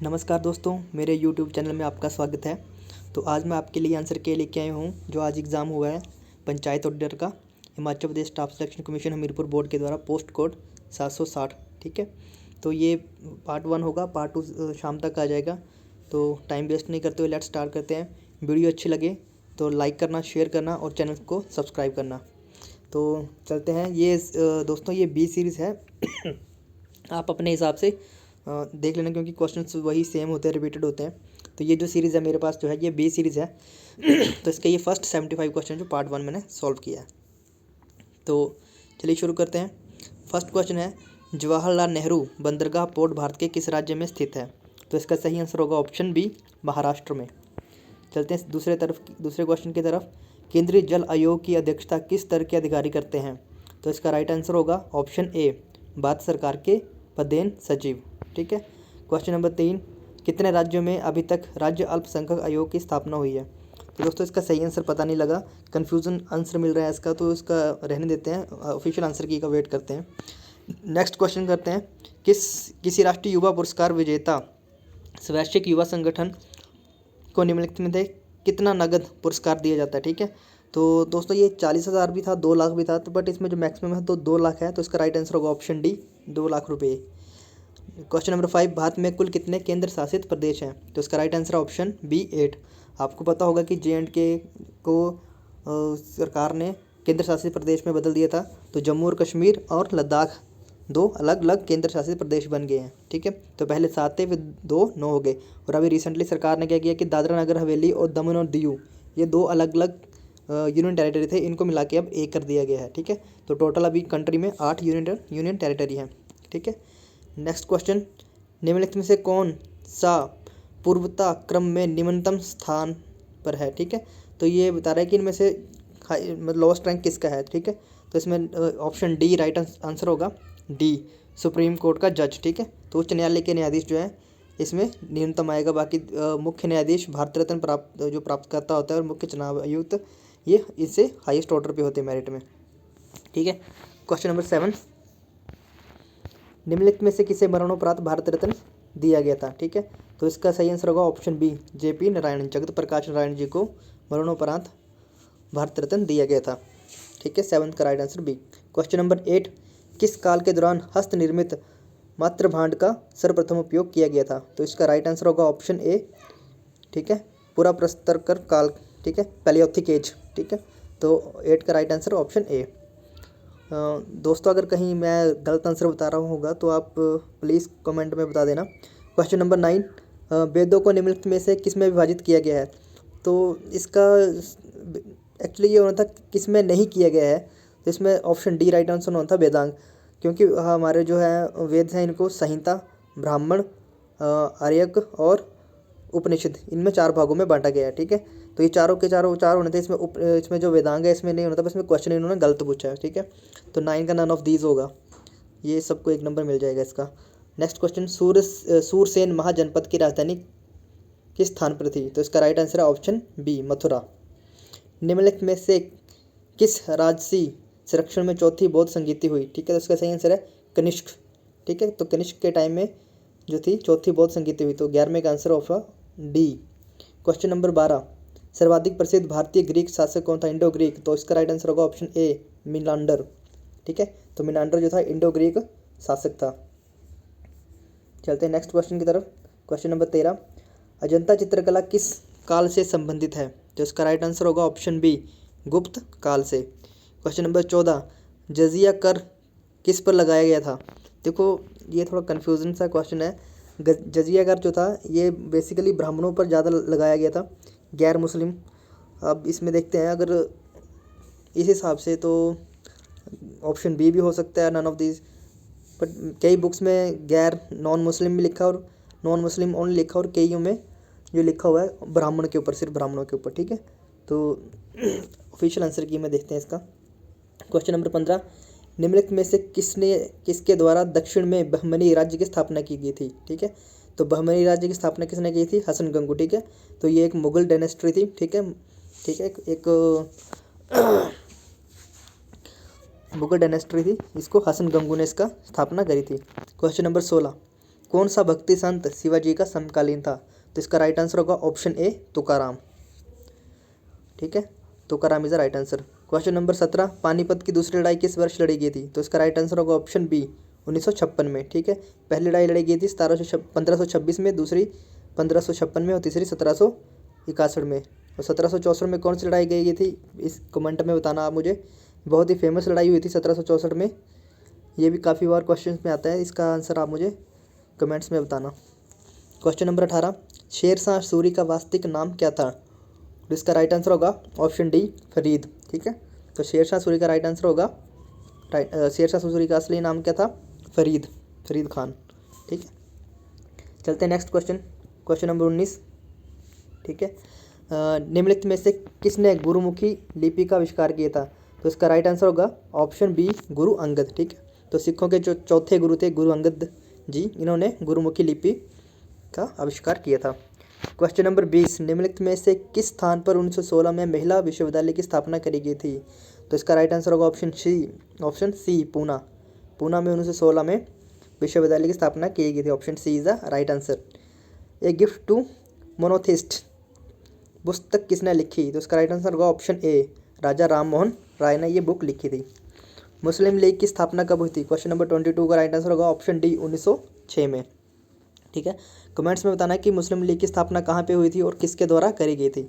नमस्कार दोस्तों, मेरे YouTube चैनल में आपका स्वागत है। तो आज मैं आपके लिए आंसर के लेके आया हूँ जो आज एग्ज़ाम हुआ है पंचायत ऑडिटर का, Himachal Pradesh staff selection commission Hamirpur board के द्वारा, पोस्ट कोड 760। ठीक है, तो ये पार्ट 1 होगा, पार्ट 2 शाम तक आ जाएगा। तो टाइम वेस्ट नहीं करते हुए लेट्स स्टार्ट करते हैं। वीडियो अच्छी लगे तो लाइक करना, शेयर करना और चैनल को सब्सक्राइब करना। तो चलते हैं। ये दोस्तों ये बी सीरीज़ है। आप अपने हिसाब से देख लेना, क्योंकि क्वेश्चंस वही सेम होते हैं, रिपीटेड होते हैं। तो ये जो सीरीज़ है मेरे पास जो है ये बी सीरीज़ है। तो इसके ये फर्स्ट 75 क्वेश्चन जो पार्ट 1 मैंने सॉल्व किया है। तो चलिए शुरू करते हैं। फर्स्ट क्वेश्चन है, जवाहरलाल नेहरू बंदरगाह पोर्ट भारत के किस राज्य में स्थित है? तो इसका सही आंसर होगा ऑप्शन बी, महाराष्ट्र में। चलते हैं दूसरे क्वेश्चन की तरफ। केंद्रीय जल आयोग की अध्यक्षता किस स्तर के अधिकारी करते हैं? तो इसका राइट आंसर होगा ऑप्शन ए, भारत सरकार के प्रधान सचिव। ठीक है। क्वेश्चन नंबर 3, कितने राज्यों में अभी तक राज्य अल्पसंख्यक आयोग की स्थापना हुई है? तो दोस्तों इसका सही आंसर पता नहीं लगा, कन्फ्यूज़न आंसर मिल रहा है इसका, तो इसका रहने देते हैं, ऑफिशियल आंसर की का वेट करते हैं। नेक्स्ट क्वेश्चन करते हैं, किसी राष्ट्रीय युवा पुरस्कार विजेता स्वैच्छिक युवा संगठन को निम्नलिखित में से कितना नगद पुरस्कार दिया जाता है? ठीक है, तो दोस्तों ये 40,000 भी था, 2 लाख भी था, तो बट इसमें जो मैक्सिमम है तो 2 लाख है। तो इसका राइट आंसर होगा ऑप्शन डी, 2 लाख रुपये। क्वेश्चन नंबर 5, भारत में कुल कितने केंद्र शासित प्रदेश हैं? तो इसका राइट आंसर ऑप्शन बी, 8। आपको पता होगा कि J&K को सरकार ने केंद्र शासित प्रदेश में बदल दिया था, तो जम्मू और कश्मीर और लद्दाख 2 अलग अलग केंद्र शासित प्रदेश बन गए हैं। ठीक है, तो पहले 7 थे, फिर 2 9 हो गए। और अभी रिसेंटली सरकार ने क्या किया कि दादरा नगर हवेली और दमन और दीव, ये 2 अलग अलग यूनियन टेरिटरी थे, इनको मिला के अब 1 कर दिया गया है। ठीक है, तो टोटल अभी कंट्री में 8 यूनियन टेरिटरी हैं। ठीक है। नेक्स्ट क्वेश्चन, निम्नलिखित में से कौन सा पूर्वता क्रम में निम्नतम स्थान पर है? ठीक है, तो ये बता रहा है कि इनमें से लोएस्ट रैंक किसका है। ठीक है, तो इसमें ऑप्शन डी राइट आंसर होगा, डी, सुप्रीम कोर्ट का जज। ठीक है, तो उच्च न्यायालय के न्यायाधीश जो है इसमें न्यूनतम आएगा। बाकी मुख्य न्यायाधीश भारत रत्न प्राप्त करता होता है, और मुख्य चुनाव आयुक्त ये इससे हाईएस्ट ऑर्डर पे होते हैं मेरिट में। ठीक है। क्वेश्चन नंबर 7, निम्नलिखित में से किसे मरणोपरांत भारत रत्न दिया गया था? ठीक है, तो इसका सही आंसर होगा option B, JP Narayan, Jagat Prakash Narayan ji को मरणोपरांत भारत रत्न दिया गया था। ठीक है, 7th का right answer B. Question number 8, किस काल के दौरान हस्त निर्मित मातृभांड का सर्वप्रथम उपयोग किया गया था? तो इसका राइट आंसर होगा ऑप्शन ए, ठीक है, पूरा प्रस्तरकर काल। ठीक है, पैलियोथिक एज। ठीक है, तो 8 का राइट आंसर ऑप्शन ए। दोस्तों अगर कहीं मैं गलत आंसर बता रहा होगा तो आप प्लीज़ कमेंट में बता देना। क्वेश्चन नंबर 9, वेदों को निम्नलिखित में से किस में विभाजित किया गया है? तो इसका एक्चुअली ये होना था किस में नहीं किया गया है, तो इसमें ऑप्शन डी राइट आंसर होना था, वेदांग। क्योंकि हमारे जो है वेद हैं, इनको संहिता, ब्राह्मण, आर्यक और उपनिषद, इनमें 4 भागों में बांटा गया है। ठीक है, तो ये चारों के चार होने थे। इसमें जो वेदांग है इसमें नहीं होना था, बस इसमें क्वेश्चन इन्होंने गलत पूछा है। ठीक है, तो 9 का नन ऑफ दीज होगा, ये सबको 1 नंबर मिल जाएगा इसका। नेक्स्ट क्वेश्चन, सूरसेन महाजनपद की राजधानी किस स्थान पर थी? तो इसका राइट आंसर है ऑप्शन बी, मथुरा। निम्नलिखित में से किस राजसी संरक्षण में चौथी बौद्ध संगीति हुई? ठीक है, तो इसका सही आंसर है कनिष्क। ठीक है, तो कनिष्क के टाइम में जो थी चौथी बौद्ध संगीति हुई, तो 11वें का answer option D. Question number 12, सर्वाधिक प्रसिद्ध भारतीय ग्रीक शासक कौन था? इंडो ग्रीक, तो इसका राइट आंसर होगा ऑप्शन ए, मिनांडर। ठीक है, तो मिनांडर जो था इंडो ग्रीक शासक था। चलते हैं नेक्स्ट क्वेश्चन की तरफ। क्वेश्चन नंबर 13, अजंता चित्रकला किस काल से संबंधित है? तो इसका राइट आंसर होगा ऑप्शन बी, गुप्त काल से। क्वेश्चन नंबर 14, जजिया कर किस पर लगाया गया था? देखो ये थोड़ा कन्फ्यूजन सा क्वेश्चन है। जजिया कर जो था ये बेसिकली ब्राह्मणों पर ज़्यादा लगाया गया था, गैर मुस्लिम। अब इसमें देखते हैं, अगर इस हिसाब से तो ऑप्शन बी भी हो सकता है, नन ऑफ दिस। बट कई बुक्स में गैर नॉन मुस्लिम भी लिखा और नॉन मुस्लिम ओनली लिखा, और कईयों में जो लिखा हुआ है ब्राह्मण के ऊपर, सिर्फ ब्राह्मणों के ऊपर। ठीक है, तो ऑफिशियल आंसर की मैं देखते हैं इसका। क्वेश्चन नंबर 15, निम्नलिखित में से किसके द्वारा दक्षिण में बहमनी राज्य की स्थापना की गई थी? ठीक है, तो बहमनी राज्य की स्थापना किसने की थी? हसन गंगू। ठीक है, तो ये एक मुगल डायनेस्टी थी। ठीक है, एक मुगल डायनेस्टी थी, इसको हसन गंगू ने इसका स्थापना करी थी। क्वेश्चन नंबर 16, कौन सा भक्ति संत शिवाजी का समकालीन था? तो इसका राइट आंसर होगा ऑप्शन ए तुकाराम। ठीक है, Tukaram is the right answer. Question number 17, Panipat की दूसरी लड़ाई किस वर्ष लड़ी गई थी? तो इसका राइट आंसर होगा ऑप्शन बी 1956 में। ठीक है, पहली लड़ाई लड़ी गई थी 1526 में, दूसरी 1556 में और तीसरी 1761 में। और 1764 में कौन सी लड़ाई गई थी? इस कमेंट में बताना आप मुझे। बहुत ही फेमस लड़ाई हुई थी 1764 में, ये भी काफ़ी बार क्वेश्चन में आता है। इसका आंसर आप मुझे कमेंट्स में बताना। क्वेश्चन नंबर 18, शेरशाह सूरी का वास्तविक नाम क्या था? तो इसका राइट आंसर होगा ऑप्शन डी फरीद। ठीक है, तो शेरशाह सूरी का राइट आंसर होगा शेरशाह सूरी का असली नाम क्या था? फरीद खान। ठीक है, चलते हैं नेक्स्ट क्वेश्चन। Question number 19। ठीक है, निम्नलिखित में से किसने गुरुमुखी लिपि का आविष्कार किया था? तो इसका राइट आंसर होगा ऑप्शन बी गुरु अंगद। ठीक है, तो सिखों के जो चौथे गुरु थे गुरु अंगद जी, इन्होंने गुरुमुखी लिपि का आविष्कार किया था। क्वेश्चन नंबर 20, निम्नलिखित में से किस स्थान पर 1916 में महिला विश्वविद्यालय की स्थापना करी गई थी? तो इसका राइट आंसर होगा ऑप्शन सी पूना में 1916 में विश्वविद्यालय की स्थापना की गई थी। Option C is the right answer. A gift to monotheist पुस्तक किसने लिखी? तो इसका राइट आंसर होगा ऑप्शन ए राजा राम मोहन राय ने ये बुक लिखी थी। मुस्लिम लीग की स्थापना कब हुई थी? क्वेश्चन नंबर 22 का राइट आंसर होगा ऑप्शन डी 1906 में। ठीक है, कमेंट्स में बताना कि मुस्लिम लीग की स्थापना कहाँ पे हुई थी और किसके द्वारा करी गई थी।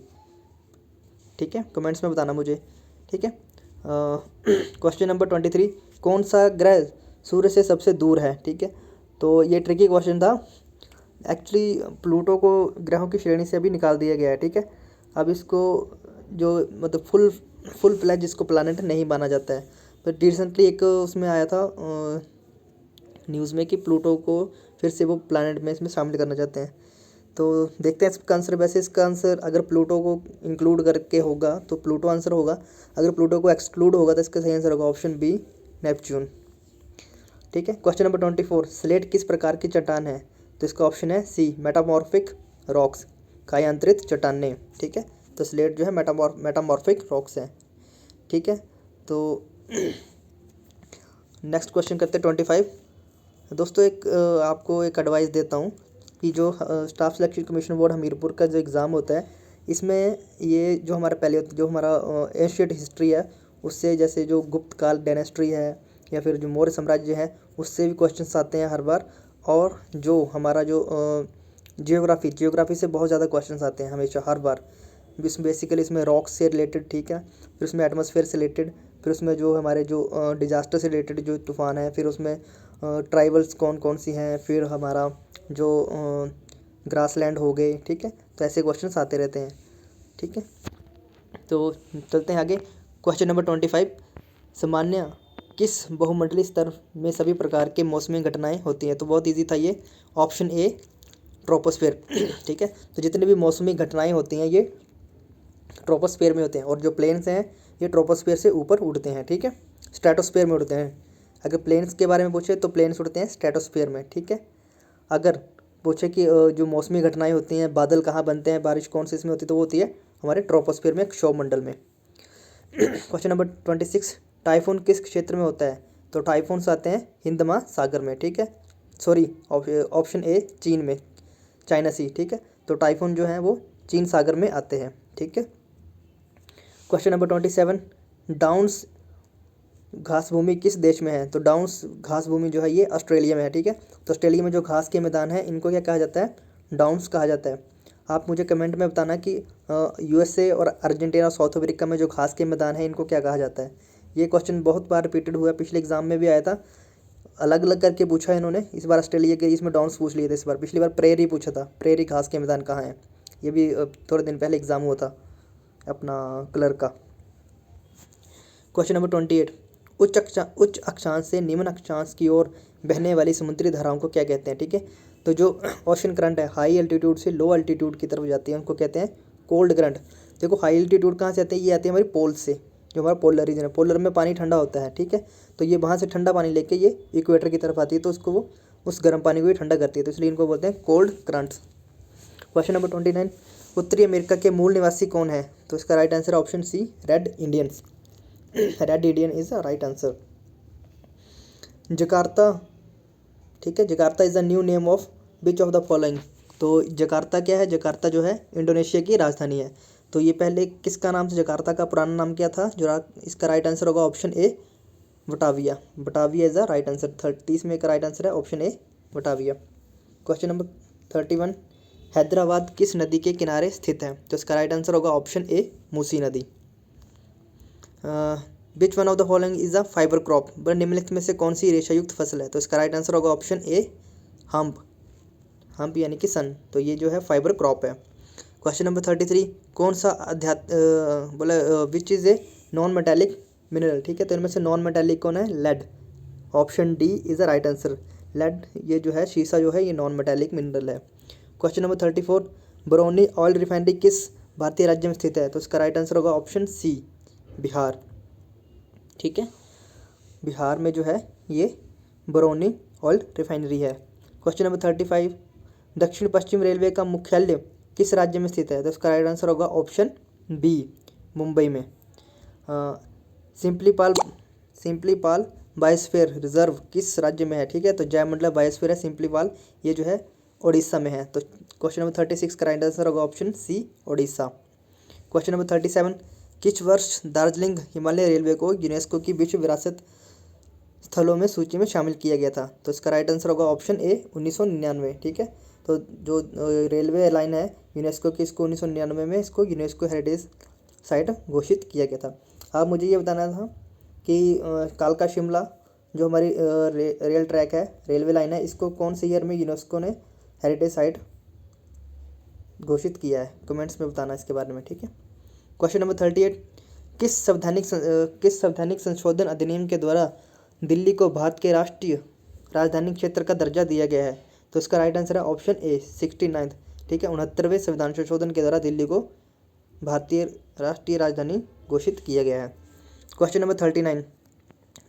ठीक है, कमेंट्स में बताना मुझे। ठीक है, क्वेश्चन नंबर 23, कौन सा ग्रह सूर्य से सबसे दूर है? ठीक है, तो ये ट्रिकी क्वेश्चन था। एक्चुअली प्लूटो को ग्रहों की श्रेणी से अभी निकाल दिया गया है। ठीक है, अब इसको जो मतलब फुल फ्लैज जिसको प्लानट नहीं माना जाता है, बट रिसेंटली एक उसमें आया था न्यूज़ में कि प्लूटो को फिर से वो प्लानट में इसमें शामिल करना चाहते हैं। तो देखते हैं इसका आंसर। वैसे इसका आंसर अगर प्लूटो को इंक्लूड करके होगा तो प्लूटो आंसर होगा, अगर प्लूटो को एक्सक्लूड होगा तो इसका सही आंसर होगा ऑप्शन बी नेपच्यून। ठीक है, क्वेश्चन नंबर 24, स्लेट किस प्रकार की चट्टान है? तो इसका ऑप्शन है सी मेटामॉर्फिक रॉक्स, कायांतरित चट्टानें। ठीक है, तो स्लेट जो है मेटामॉर्फिक रॉक्स है। ठीक है, तो नेक्स्ट क्वेश्चन करते हैं 25। दोस्तों आपको एक एडवाइस देता हूँ कि जो staff selection commission board Hamirpur का जो एग्ज़ाम होता है, इसमें ये जो हमारा पहले जो हमारा एंशिएंट हिस्ट्री है उससे, जैसे जो गुप्त काल डायनेस्टी है या फिर जो मौर्य साम्राज्य है, उससे भी क्वेश्चंस आते हैं हर बार। और जो हमारा जो जियोग्राफी से बहुत ज़्यादा क्वेश्चंस आते हैं हमेशा हर बार। बेसिकली इसमें रॉक से रिलेटेड, ठीक है, फिर उसमें एटमॉस्फेयर से रिलेटेड, फिर उसमें जो हमारे जो डिजास्टर से रिलेटेड जो तूफ़ान है, फिर उसमें ट्राइबल्स कौन कौन सी हैं, फिर हमारा जो ग्रासलैंड हो गए। ठीक है, तो ऐसे क्वेश्चंस आते रहते हैं। ठीक है, तो चलते हैं आगे। क्वेश्चन नंबर 25, सामान्य किस बहुमंडलीय स्तर में सभी प्रकार के मौसमी घटनाएं होती हैं? तो बहुत इजी था ये, ऑप्शन ए ट्रोपोस्फेयर। ठीक है, तो जितनी भी मौसमी घटनाएं होती हैं ये ट्रोपोस्फेयर में होते हैं, और जो प्लेन्स हैं ये ट्रोपोस्फेयर से ऊपर उड़ते हैं। ठीक है, स्ट्रेटोस्फेयर में उड़ते हैं। अगर प्लेन्स के बारे में पूछे तो प्लेन्स उड़ते हैं स्ट्रेटोस्फेयर में। ठीक है, अगर पूछे कि जो मौसमी घटनाएं होती हैं, बादल कहाँ बनते हैं, बारिश कौन सी इसमें होती है, तो वो होती है हमारे ट्रोपोस्फेयर में, क्षोभ मंडल में। क्वेश्चन नंबर 26, टाइफून किस क्षेत्र में होता है? तो टाइफून्स आते हैं हिंद महासागर में। ठीक है, सॉरी, ऑप्शन ए चीन में, चाइना सी। ठीक है, तो टाइफून जो है वो चीन सागर में आते हैं। ठीक है, क्वेश्चन नंबर 27, डाउन्स घास भूमि किस देश में है? तो डाउन्स घास भूमि जो है ये ऑस्ट्रेलिया में है। ठीक है, तो ऑस्ट्रेलिया में जो घास के मैदान है इनको क्या कहा जाता है? डाउन्स कहा जाता है। आप मुझे कमेंट में बताना कि यूएसए और अर्जेंटीना, साउथ अफ्रीका में जो घास के मैदान है इनको क्या कहा जाता है। ये क्वेश्चन बहुत बार रिपीटेड हुआ है, पिछले एग्जाम में भी आया था, अलग अलग करके पूछा है इन्होंने। इस बार ऑस्ट्रेलिया के इसमें डाउन्स पूछ लिए थे इस बार, पिछली बार प्रेरी पूछा था, प्रेरी घास के मैदान कहाँ है। ये भी थोड़े दिन पहले एग्जाम हुआ था अपना क्लर्क का। क्वेश्चन नंबर 28, उच्च अक्षांश से निम्न अक्षांश की ओर बहने वाली समुद्री धाराओं को क्या कहते हैं? ठीक है, तो जो ओशन करंट है हाई एल्टीट्यूड से लो एल्टीट्यूड की तरफ जाती है उनको कहते हैं कोल्ड करंट। देखो हाई एल्टीट्यूड कहाँ से आते हैं? ये आती है हमारी पोल से, जो हमारा पोलर रीजन है, पोलर में पानी ठंडा होता है। ठीक है, तो ये वहाँ से ठंडा पानी लेके ये इक्वेटर की तरफ आती है, तो उसको वो उस गर्म पानी को भी ठंडा करती है, तो इसलिए इनको बोलते हैं कोल्ड करंट्स। क्वेश्चन नंबर 29, उत्तरी अमेरिका के मूल निवासी कौन है? तो इसका right answer option C red Indians. Red Indian is the right answer. Jakarta, ठीक है। Jakarta is the new name of which of the following. तो जकार्ता क्या है, जकार्ता जो है इंडोनेशिया की राजधानी है। तो ये पहले किसका नाम था, जकार्ता का पुराना नाम क्या था, जो इसका राइट आंसर होगा option A Batavia. Batavia is the right answer. 30 में का राइट आंसर है option A Batavia. Question number 31, Hyderabad किस नदी के किनारे स्थित है। तो इसका राइट आंसर होगा ऑप्शन ए मूसी नदी। Which one of the following is a fibre crop. वह निम्नलिखित में से कौन सी रेशायुक्त फसल है। तो इसका राइट आंसर होगा ऑप्शन ए हम्प। हम्प यानी कि सन। तो ये जो है फाइबर क्रॉप है। क्वेश्चन नंबर 33, कौन सा बोला which is a non metallic mineral. ठीक है, तो इनमें से नॉन मेटेलिक कौन है, lead. Option D is the right answer. Lead ये जो है शीशा जो है ये नॉन मेटेलिक मिनरल है। Question number 34, Barauni oil refinery किस भारतीय राज्य में स्थित है। तो इसका राइट आंसर होगा ऑप्शन सी बिहार। ठीक है, बिहार में जो है ये बरौनी ऑयल रिफाइनरी है। क्वेश्चन नंबर 35, दक्षिण पश्चिम रेलवे का मुख्यालय किस राज्य में स्थित है। तो इसका राइट आंसर होगा ऑप्शन बी मुंबई में। सिंपलीपाल बायोस्फीयर रिजर्व किस राज्य में है। ठीक है, तो जयमंडला बायोस्फीयर है सिंपलीपाल, ये जो है उड़ीसा में है। तो क्वेश्चन नंबर 36 का राइट आंसर होगा option C Orissa. Question number 37, किस वर्ष दार्जिलिंग हिमालय रेलवे को यूनेस्को की विश्व विरासत स्थलों में सूची में शामिल किया गया था। तो इसका राइट आंसर होगा ऑप्शन ए 1999। ठीक है, तो जो रेलवे लाइन है यूनेस्को की, इसको 1999 में इसको यूनेस्को हेरिटेज साइट घोषित किया गया था। अब मुझे ये बताना था कि कालका शिमला जो हमारी रेल ट्रैक है, रेलवे लाइन है, इसको कौन से ईयर में यूनेस्को ने हेरिटेज साइट घोषित किया है। कमेंट्स में बताना इसके बारे में। ठीक है, क्वेश्चन नंबर 38, किस संवैधानिक संशोधन अधिनियम के द्वारा दिल्ली को भारत के राष्ट्रीय राजधानी क्षेत्र का दर्जा दिया गया है। तो इसका राइट आंसर है ऑप्शन ए 69। ठीक है, 69वें संविधान संशोधन के द्वारा दिल्ली को भारतीय राष्ट्रीय राजधानी घोषित किया गया है। क्वेश्चन नंबर 39,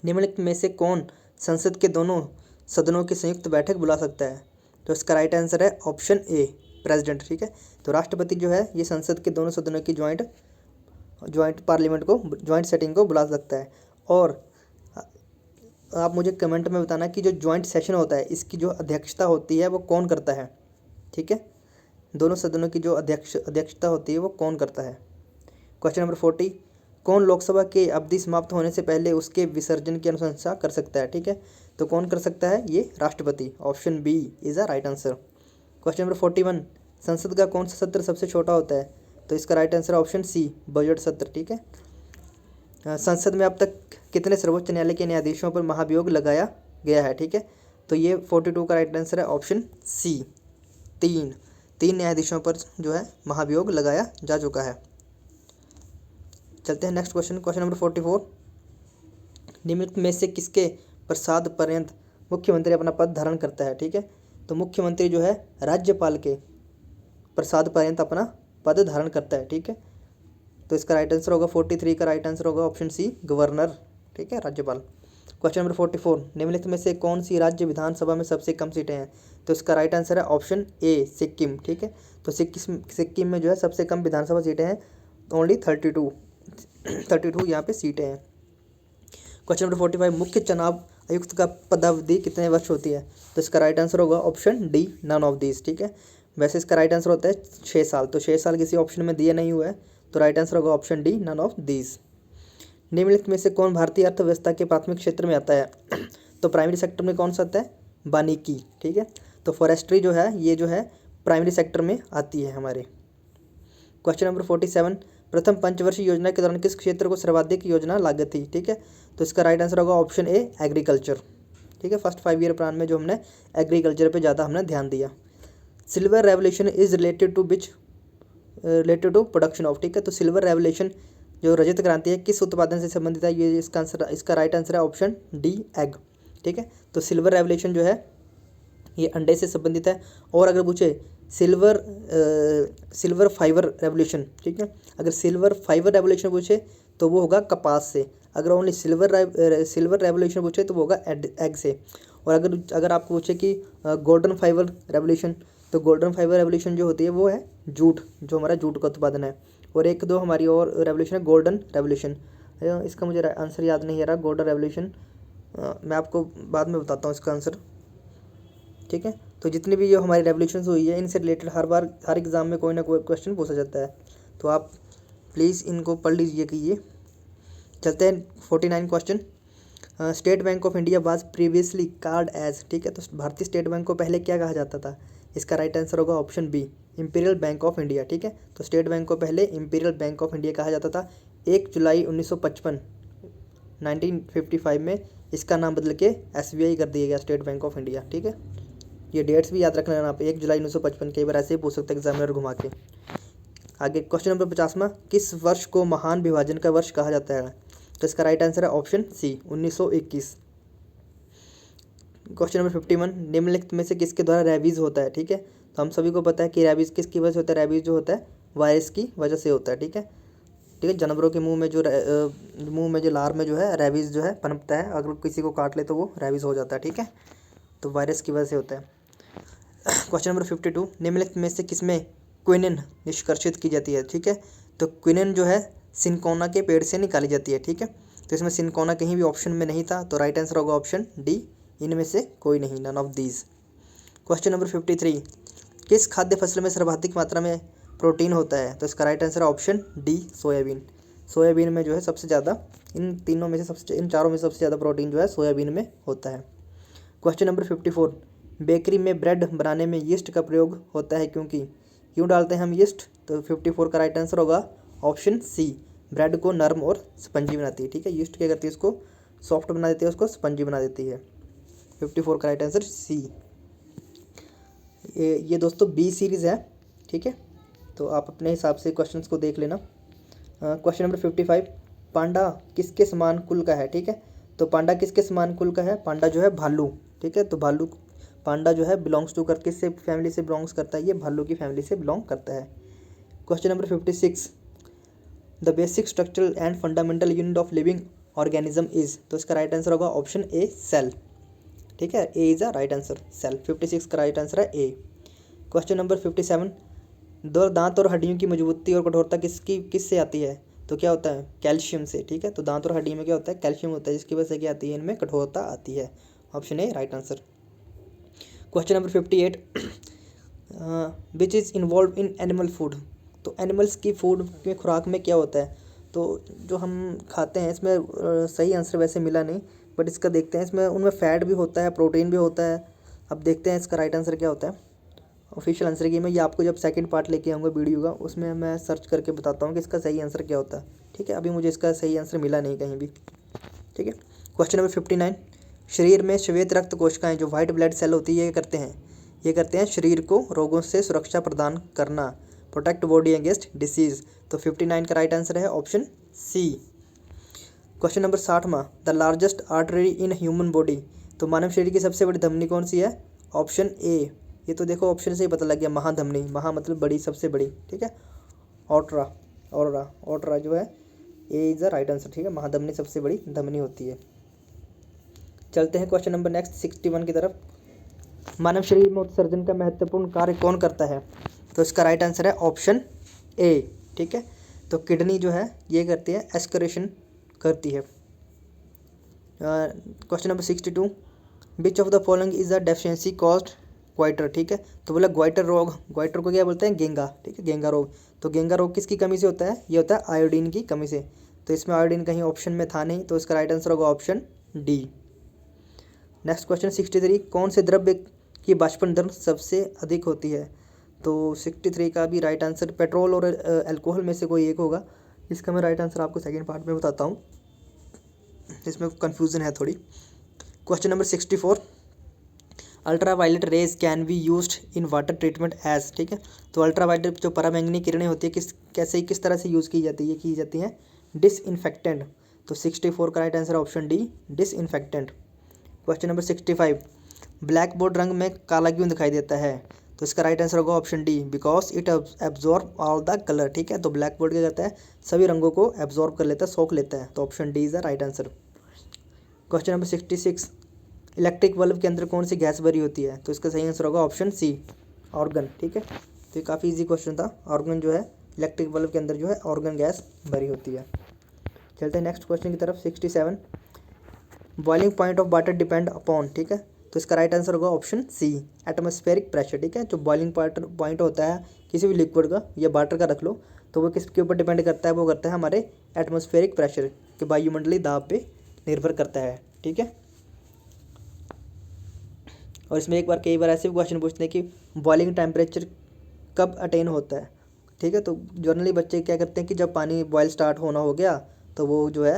निम्नलिखित में से कौन संसद के दोनों सदनों की संयुक्त बैठक बुला सकता है। तो इसका राइट आंसर है ऑप्शन ए प्रेसिडेंट। ठीक है, तो राष्ट्रपति जो है ये संसद के दोनों सदनों की ज्वाइंट पार्लियामेंट को ज्वाइंट सेटिंग को बुला सकता है। और आप मुझे कमेंट में बताना कि जो ज्वाइंट सेशन होता है इसकी जो अध्यक्षता होती है वो कौन करता है। ठीक है, दोनों सदनों की जो अध्यक्षता होती है वो कौन करता है। क्वेश्चन नंबर 40, कौन लोकसभा के अवधि समाप्त होने से पहले उसके विसर्जन की अनुशंसा कर सकता है। ठीक है, तो कौन कर सकता है, ये राष्ट्रपति। Option B is the right answer. Question number 41, संसद का कौन सा सत्र सबसे छोटा होता है। तो इसका right answer option C budget सत्र। ठीक है, संसद में अब तक कितने सर्वोच्च न्यायालय के न्यायाधीशों पर महाभियोग लगाया गया है। ठीक है, तो ये 42 का राइट आंसर है ऑप्शन सी। तीन न्यायाधीशों पर जो है महाभियोग लगाया जा चुका है। चलते हैं नेक्स्ट क्वेश्चन। क्वेश्चन नंबर 44, निम्नलिखित में से किसके प्रसाद पर्यंत मुख्यमंत्री अपना पद धारण करता है। ठीक है, तो मुख्यमंत्री जो है राज्यपाल के प्रसाद पर्यंत अपना पद धारण करता है। ठीक है, तो इसका राइट आंसर होगा 43 का राइट आंसर होगा ऑप्शन सी गवर्नर। ठीक है, राज्यपाल। क्वेश्चन नंबर 44, निम्नलिखित में से कौन सी राज्य विधानसभा में सबसे कम सीटें हैं। तो इसका राइट आंसर है ऑप्शन ए सिक्किम। ठीक है, तो सिक्किम में जो है सबसे कम विधानसभा सीटें हैं, ओनली 32 यहाँ पे सीटें हैं। क्वेश्चन नंबर 45, मुख्य चुनाव आयुक्त का पदावधि कितने वर्ष होती है। तो इसका राइट आंसर होगा option D none of this. ठीक है, वैसे इसका राइट आंसर होता है 6 साल, तो 6 साल किसी ऑप्शन में दिया नहीं हुआ है, तो राइट आंसर होगा option D none of this. निम्नलिखित में से कौन भारतीय अर्थव्यवस्था के प्राथमिक क्षेत्र में आता है। तो प्राइमरी सेक्टर में कौन सा आता है, वानिकी। ठीक है, तो फॉरेस्ट्री जो है ये जो है प्राइमरी सेक्टर में आती है हमारे। क्वेश्चन नंबर 47, प्रथम पंचवर्षीय योजना के दौरान किस क्षेत्र को सर्वाधिक योजना लागत थी। ठीक है, तो इसका राइट आंसर होगा ऑप्शन ए एग्रीकल्चर। ठीक है, फर्स्ट 5 ईयर प्लान में जो हमने एग्रीकल्चर पे ज़्यादा हमने ध्यान दिया। Silver revolution is related to production of. ठीक है, तो सिल्वर रेवोल्यूशन जो रजत क्रांति है किस उत्पादन से संबंधित है, ये इसका राइट आंसर है ऑप्शन डी एग। ठीक है, तो सिल्वर रेवोल्यूशन जो है ये अंडे से संबंधित है। और अगर पूछे सिल्वर फाइबर रेवोल्यूशन, ठीक है, अगर सिल्वर फाइबर रेवोल्यूशन पूछे तो वो होगा कपास से। अगर ओनली सिल्वर रेवोल्यूशन पूछे तो वो होगा एग से। और अगर आपको पूछे कि गोल्डन फाइबर रेवोल्यूशन, तो गोल्डन फाइबर रेवोल्यूशन जो होती है वो है जूट, जो हमारा जूट का उत्पादन है। और एक दो हमारी और रेवोल्यूशन है गोल्डन रेवोल्यूशन, इसका मुझे आंसर याद नहीं आ रहा। गोल्डन रेवोल्यूशन मैं आपको बाद में बताता हूँ इसका आंसर। ठीक है। तो जितनी भी जो हमारी रेवोल्यूशन हुई है इनसे रिलेटेड हर बार हर एग्ज़ाम में कोई ना कोई क्वेश्चन पूछा जाता है, तो आप प्लीज़ इनको पढ़ लीजिए कि ये। चलते हैं 49 question. State Bank of India was previously called as, ठीक है। तो भारतीय स्टेट बैंक को पहले क्या कहा जाता था? इसका राइट आंसर होगा option B, Imperial Bank of India, ठीक है। तो स्टेट बैंक को पहले इंपीरियल बैंक ऑफ इंडिया कहा जाता था। 1 जुलाई 1955 में इसका नाम बदल के SBI कर दिया गया, स्टेट बैंक ऑफ इंडिया, ठीक है। ये डेट्स भी याद रखना है आप, 1 जुलाई 1955, कई बार ऐसे ही पूछ सकते हैं एग्जामिनर घुमा के। आगे क्वेश्चन नंबर 50वां, किस वर्ष को महान विभाजन का वर्ष कहा जाता है? तो इसका राइट आंसर है ऑप्शन सी, 1921। क्वेश्चन नंबर 51, निम्नलिखित में से किसके द्वारा रैबीज होता है? ठीक है। तो हम सभी को पता है कि रैबीज किसकी वजह से होता है? रैबीज जो होता है वायरस की वजह से होता है, ठीक है। ठीक है, जानवरों के मुंह में जो लार में जो है रैबीज जो है पनपता है, अगर किसी को काट ले तो वो रैबीज हो जाता है, ठीक है। तो वायरस की वजह से होता है। क्वेश्चन नंबर 52, निम्नलिखित में से किसमें क्विनिन निष्कर्षित की जाती है? ठीक है। तो क्विनिन जो है सिनकोना के पेड़ से निकाली जाती है, ठीक है। तो इसमें सिनकोना कहीं भी ऑप्शन में नहीं था, तो राइट आंसर होगा ऑप्शन डी, इनमें से कोई नहीं, none of these. Question number 53, किस खाद्य फसल में सर्वाधिक मात्रा में प्रोटीन होता है? तो इसका राइट आंसर है ऑप्शन डी, सोयाबीन। सोयाबीन में जो है सबसे ज़्यादा, इन चारों में सबसे ज़्यादा प्रोटीन जो है सोयाबीन में होता है। क्वेश्चन नंबर 54, बेकरी में ब्रेड बनाने में यीस्ट का प्रयोग होता है क्यों डालते हैं हम यीस्ट? तो 54 का राइट आंसर होगा ऑप्शन सी, ब्रेड को नरम और स्पंजी बनाती है, ठीक है। यीस्ट क्या करती है? उसको सॉफ्ट बना देती है, उसको स्पंजी बना देती है। 54 का राइट आंसर सी। ये दोस्तों बी सीरीज़ है, ठीक है। तो आप अपने हिसाब से क्वेश्चंस को देख लेना। क्वेश्चन नंबर 55, पांडा किसके समान कुल का है? ठीक है। तो पांडा किसके समान कुल का है? पांडा जो है भालू, ठीक है। तो पांडा जो है बिलोंग्स टू कर किससे फैमिली से बिलोंग्स करता है? ये भालू की फैमिली से बिलोंग करता है। Question number 56, the basic structural and fundamental unit of living organism is. तो इसका राइट आंसर होगा ऑप्शन ए, सेल, ठीक है। A is the right answer, cell. 56 का राइट आंसर है ए। क्वेश्चन नंबर 57, दो दांत और हड्डियों की मजबूती और कठोरता किससे आती है? तो क्या होता है? कैल्शियम से, ठीक है। तो दांत और हड्डियों में क्या होता है? कैल्शियम होता है, जिसकी वजह से क्या आती है? इनमें कठोरता आती है। Option A right answer. Question number 58, which is involve in animal food. तो एनिमल्स की फूड में खुराक में क्या होता है? तो जो हम खाते हैं इसमें सही आंसर वैसे मिला नहीं, बट इसका देखते हैं। इसमें उनमें फैट भी होता है, प्रोटीन भी होता है। अब देखते हैं इसका राइट आंसर क्या होता है। ऑफिशियल आंसर की मैं ये आपको जब सेकंड पार्ट लेके आऊँगा वीडियो का, उसमें मैं सर्च करके बताता हूँ कि इसका सही आंसर क्या होता है, ठीक है। अभी मुझे इसका सही आंसर मिला नहीं कहीं भी, ठीक है। क्वेश्चन नंबर 59, शरीर में श्वेत रक्त कोशिकाएं जो वाइट ब्लड सेल होती है ये करते हैं शरीर को रोगों से सुरक्षा प्रदान करना, प्रोटेक्ट बॉडी अगेंस्ट डिसीज। तो 59 का राइट आंसर है ऑप्शन सी। क्वेश्चन नंबर 60वां, the largest artery in human body. तो मानव शरीर की सबसे बड़ी धमनी कौन सी है? Option A. ये तो देखो ऑप्शन से ही पता लग गया, महाधमनी, महा मतलब बड़ी, सबसे बड़ी, ठीक है। ऑट्रा जो है A is the right answer, ठीक है। महाधमनी सबसे बड़ी धमनी होती है। चलते हैं क्वेश्चन नंबर नेक्स्ट 61 की तरफ। मानव शरीर में उत्सर्जन का महत्वपूर्ण कार्य कौन करता है? तो इसका राइट आंसर है ऑप्शन ए, ठीक है। तो किडनी जो है ये करती है, एस्करेशन करती है। Question number 62, which of the following is a deficiency caused goitre, ठीक है। तो बोला ग्वाइटर रोग, ग्वाइटर को क्या बोलते हैं? गेंगा, ठीक है, गेंगा रोग। तो गेंगा रोग किसकी कमी से होता है? ये होता है आयोडीन की कमी से। तो इसमें आयोडीन कहीं ऑप्शन में था नहीं, तो इसका राइट आंसर होगा ऑप्शन डी। नेक्स्ट क्वेश्चन 63, कौन से द्रव्य की बाष्पन दर सबसे अधिक होती है? तो 63 का भी राइट आंसर पेट्रोल और अल्कोहल में से कोई एक होगा। इसका मैं राइट आंसर आपको सेकंड पार्ट में बताता हूँ, इसमें कन्फ्यूज़न है थोड़ी। Question number 64, ultra violet rays can be used in water treatment as, ठीक है। तो अल्ट्रा वायलेट जो पराबैंगनी किरणें होती है किस तरह से यूज़ की जाती है? डिसइंफेक्टेंट। तो 64 का right answer option D, disinfectant. Question number 65, black board रंग में काला क्यों दिखाई देता है? तो इसका राइट आंसर होगा option D, because it absorb all the colour, ठीक है। तो ब्लैक बोर्ड क्या करता है? सभी रंगों को एब्जॉर्ब कर लेता है, सोख लेता है। तो option D is the right answer. Question number 66, electric bulb के अंदर कौन सी गैस भरी होती है? तो इसका सही आंसर होगा ऑप्शन सी, ऑर्गन, ठीक है। तो ये काफ़ी इजी क्वेश्चन था। ऑर्गन जो है इलेक्ट्रिक बल्ब के अंदर जो है ऑर्गन गैस भरी होती है। चलते हैं नेक्स्ट क्वेश्चन की तरफ। 67, boiling point of water depend upon, ठीक है। तो इसका राइट आंसर होगा ऑप्शन सी, एटमॉस्फेरिक प्रेशर। ठीक है, जो बॉइलिंग पॉइंट होता है किसी भी लिक्विड का या वाटर का रख लो, तो वो किसके ऊपर डिपेंड करता है, वो करता है हमारे एटमॉस्फेरिक प्रेशर के वायुमंडलीय दाब पे निर्भर करता है। ठीक है, और इसमें एक बार कई बार ऐसे भी क्वेश्चन पूछते हैं कि बॉइलिंग टेम्परेचर कब अटेन होता है। ठीक है, तो जनरली बच्चे क्या करते हैं कि जब पानी बॉयल स्टार्ट होना हो गया तो वो जो है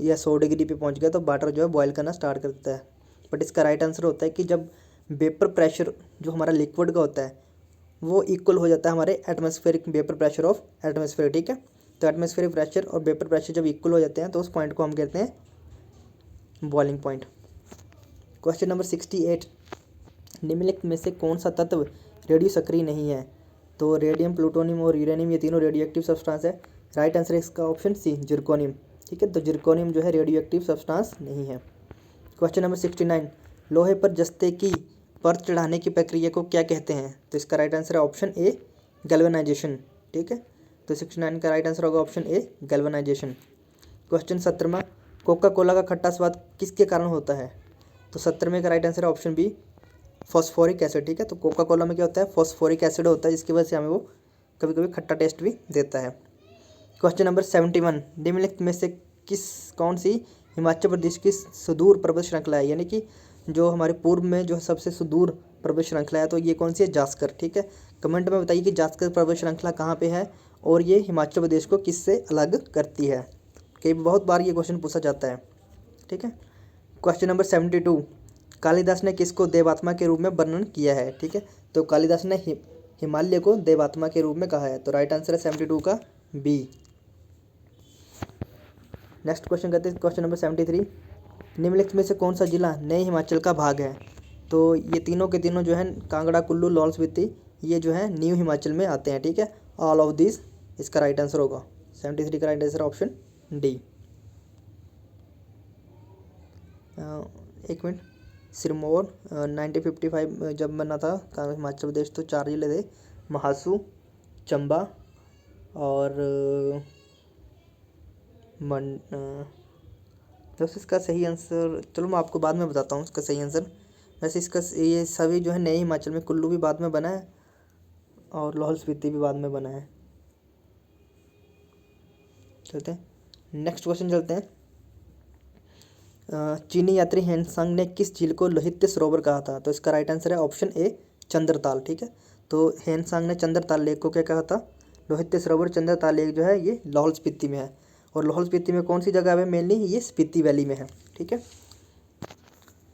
या 100 डिग्री पे पहुंच गया तो वाटर जो है बॉयल करना स्टार्ट कर देता है। बट इसका राइट आंसर होता है कि जब वेपर प्रेशर जो हमारा लिक्विड का होता है वो इक्वल हो जाता है हमारे atmospheric vapour pressure of atmosphere. ठीक है, तो एटमॉस्फेरिक प्रेशर और वेपर प्रेशर जब इक्वल हो जाते हैं तो उस पॉइंट को हम कहते हैं बॉइलिंग पॉइंट। क्वेश्चन नंबर 68, निम्नलिखित में से कौन सा तत्व रेडियो सक्रिय नहीं है। तो रेडियम, प्लूटोनियम और यूरेनियम ये तीनों रेडियो एक्टिव सब्सटेंस है। राइट आंसर है इसका ऑप्शन सी, जिरकोनियम। ठीक है, तो जिरकोनियम जो है रेडियो एक्टिव सब्सटेंस नहीं है। क्वेश्चन नंबर 69, लोहे पर जस्ते की परत चढ़ाने की प्रक्रिया को क्या कहते हैं। तो इसका राइट आंसर है ऑप्शन ए, गैल्वेनाइजेशन। ठीक है, तो 69 का राइट आंसर होगा ऑप्शन ए, गैल्वेनाइजेशन। क्वेश्चन 17, कोका कोला का खट्टा स्वाद किसके कारण होता है। तो 17 का राइट आंसर है ऑप्शन बी, फॉस्फोरिक एसिड। ठीक है, तो कोका कोला में क्या होता है, फॉस्फोरिक एसिड होता है जिसकी वजह से हमें वो कभी कभी खट्टा टेस्ट भी देता है। क्वेश्चन नंबर 71, निम्नलिखित में से कौन सी हिमाचल प्रदेश की सुदूर पर्वत श्रृंखला है, यानी कि जो हमारे पूर्व में जो सबसे सुदूर पर्वत श्रृंखला है तो ये कौन सी है, जास्कर। ठीक है, कमेंट में बताइए कि जास्कर पर्वत श्रृंखला कहाँ पे है और ये हिमाचल प्रदेश को किससे अलग करती है। कई बहुत बार ये क्वेश्चन पूछा जाता है। ठीक है, क्वेश्चन नंबर 72, कालिदास ने किसको देवात्मा के रूप में वर्णन किया है। ठीक है, तो कालिदास ने हिमालय को देवात्मा के रूप में कहा है। तो राइट आंसर है 72 का बी। नेक्स्ट क्वेश्चन करते हैं, क्वेश्चन नंबर 73, निम्नलिखित में से कौन सा जिला नए हिमाचल का भाग है। तो ये तीनों के तीनों जो है कांगड़ा, कुल्लू, लाहौल स्पीति, ये जो है न्यू हिमाचल में आते हैं। ठीक है, ऑल ऑफ दिस इसका राइट आंसर होगा 73 का राइट आंसर ऑप्शन डी। एक मिनट, सिरमौर 1955 जब बना था हिमाचल प्रदेश तो 4 जिले थे, महासू, चंबा और दोस्तों इसका सही आंसर चलो मैं आपको बाद में बताता हूँ इसका सही आंसर। वैसे इसका ये सभी जो है नए हिमाचल में, कुल्लू भी बाद में बना है और लाहौल स्पीति भी बाद में बना है। चलते हैं नेक्स्ट क्वेश्चन चलते हैं। चीनी यात्री हेनसांग ने किस झील को लोहित्य सरोवर कहा था। तो इसका राइट आंसर है ऑप्शन ए, चंद्रताल। ठीक है, तो हेनसांग ने चंद्रताल लेक को क्या कहा था, लोहित्य सरोवर। चंद्रताल लेक जो है ये लाहौल स्पीति में है और लाहौल स्पीति में कौन सी जगह है मेनली, ये स्पीति वैली में है। ठीक है,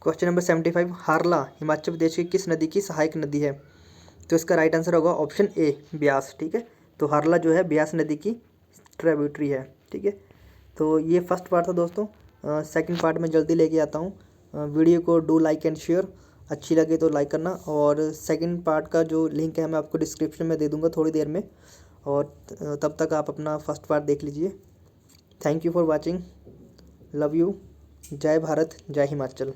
क्वेश्चन नंबर 75, हारला हिमाचल प्रदेश की किस नदी की सहायक नदी है। तो इसका राइट आंसर होगा ऑप्शन ए, ब्यास। ठीक है, तो हारला जो है ब्यास नदी की ट्रिब्यूटरी है। ठीक है, तो ये फर्स्ट पार्ट था दोस्तों। सेकंड पार्ट में जल्दी लेके आता हूँ। वीडियो को डू लाइक एंड शेयर, अच्छी लगे तो लाइक करना, और सेकंड पार्ट का जो लिंक है मैं आपको डिस्क्रिप्शन में दे दूँगा थोड़ी देर में, और तब तक आप अपना फर्स्ट पार्ट देख लीजिए। Thank you for watching, love you, जय भारत, जय हिमाचल।